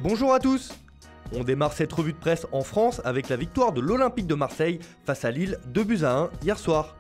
Bonjour à tous. On démarre cette revue de presse en France avec la victoire de l'Olympique de Marseille face à Lille 2-1 hier soir.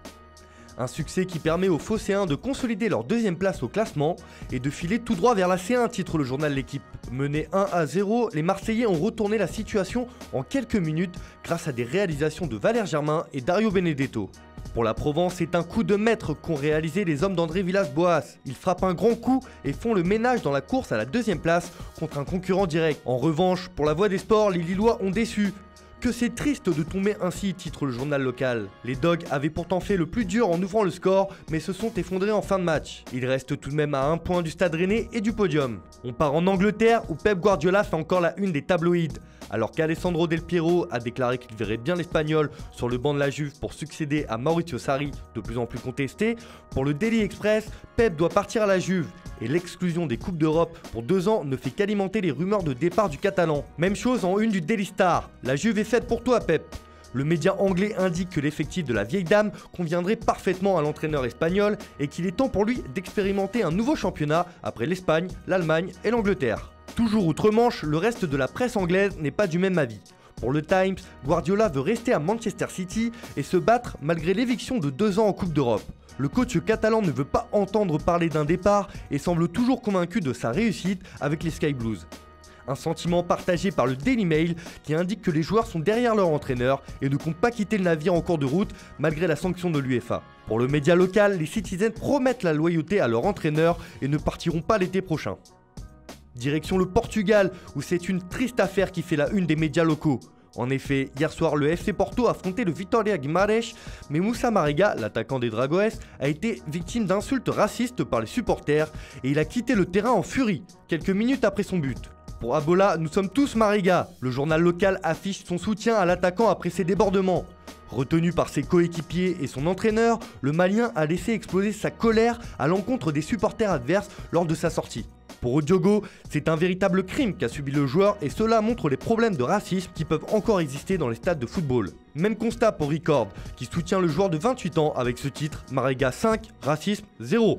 Un succès qui permet aux Phocéens de consolider leur deuxième place au classement et de filer tout droit vers la C1, titre le journal L'Équipe. Menés 1-0, les Marseillais ont retourné la situation en quelques minutes grâce à des réalisations de Valère Germain et Dario Benedetto. Pour la Provence, c'est un coup de maître qu'ont réalisé les hommes d'André Villas-Boas. Ils frappent un grand coup et font le ménage dans la course à la deuxième place contre un concurrent direct. En revanche, pour la Voix des Sports, les Lillois ont déçu. Que c'est triste de tomber ainsi, titre le journal local. Les Dogs avaient pourtant fait le plus dur en ouvrant le score, mais se sont effondrés en fin de match. Ils restent tout de même à 1 point du Stade Rennais et du podium. On part en Angleterre où Pep Guardiola fait encore la une des tabloïds. Alors qu'Alessandro Del Piero a déclaré qu'il verrait bien l'Espagnol sur le banc de la Juve pour succéder à Maurizio Sarri, de plus en plus contesté, pour le Daily Express, Pep doit partir à la Juve. Et l'exclusion des Coupes d'Europe pour 2 ans ne fait qu'alimenter les rumeurs de départ du Catalan. Même chose en une du Daily Star. La Juve est faite pour toi, Pep. Le média anglais indique que l'effectif de la vieille dame conviendrait parfaitement à l'entraîneur espagnol et qu'il est temps pour lui d'expérimenter un nouveau championnat après l'Espagne, l'Allemagne et l'Angleterre. Toujours outre-Manche, le reste de la presse anglaise n'est pas du même avis. Pour le Times, Guardiola veut rester à Manchester City et se battre malgré l'éviction de 2 ans en Coupe d'Europe. Le coach catalan ne veut pas entendre parler d'un départ et semble toujours convaincu de sa réussite avec les Sky Blues. Un sentiment partagé par le Daily Mail qui indique que les joueurs sont derrière leur entraîneur et ne comptent pas quitter le navire en cours de route malgré la sanction de l'UEFA. Pour le média local, les Citizens promettent la loyauté à leur entraîneur et ne partiront pas l'été prochain. Direction le Portugal où c'est une triste affaire qui fait la une des médias locaux. En effet, hier soir, le FC Porto a affronté le Vitória Guimarães, mais Moussa Marega, l'attaquant des Dragões, a été victime d'insultes racistes par les supporters et il a quitté le terrain en furie, quelques minutes après son but. Pour Abola, nous sommes tous Marega. Le journal local affiche son soutien à l'attaquant après ses débordements. Retenu par ses coéquipiers et son entraîneur, le Malien a laissé exploser sa colère à l'encontre des supporters adverses lors de sa sortie. Pour Diogo, c'est un véritable crime qu'a subi le joueur et cela montre les problèmes de racisme qui peuvent encore exister dans les stades de football. Même constat pour Record, qui soutient le joueur de 28 ans avec ce titre, Marega 5, racisme 0.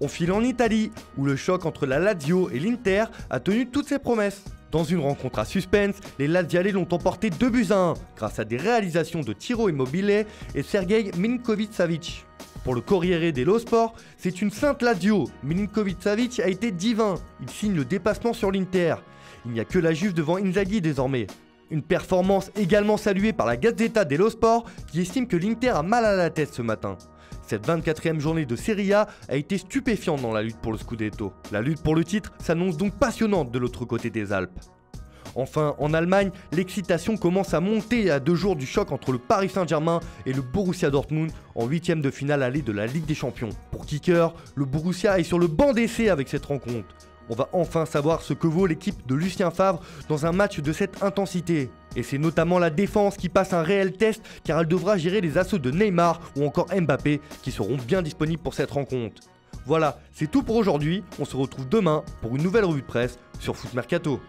On file en Italie, où le choc entre la Lazio et l'Inter a tenu toutes ses promesses. Dans une rencontre à suspense, les Lazialais l'ont emporté 2-1 grâce à des réalisations de Ciro Immobile et Sergej Milinković-Savić. Pour le Corriere dello Sport, c'est une sainte Lazio. Milinković-Savić a été divin. Il signe le dépassement sur l'Inter. Il n'y a que la Juve devant Inzaghi désormais. Une performance également saluée par la Gazzetta dello Sport qui estime que l'Inter a mal à la tête ce matin. Cette 24e journée de Serie A a été stupéfiante dans la lutte pour le Scudetto. La lutte pour le titre s'annonce donc passionnante de l'autre côté des Alpes. Enfin, en Allemagne, l'excitation commence à monter à 2 jours du choc entre le Paris Saint-Germain et le Borussia Dortmund en 8e de finale allée de la Ligue des Champions. Pour Kicker, le Borussia est sur le banc d'essai avec cette rencontre. On va enfin savoir ce que vaut l'équipe de Lucien Favre dans un match de cette intensité. Et c'est notamment la défense qui passe un réel test car elle devra gérer les assauts de Neymar ou encore Mbappé qui seront bien disponibles pour cette rencontre. Voilà, c'est tout pour aujourd'hui. On se retrouve demain pour une nouvelle revue de presse sur Foot Mercato.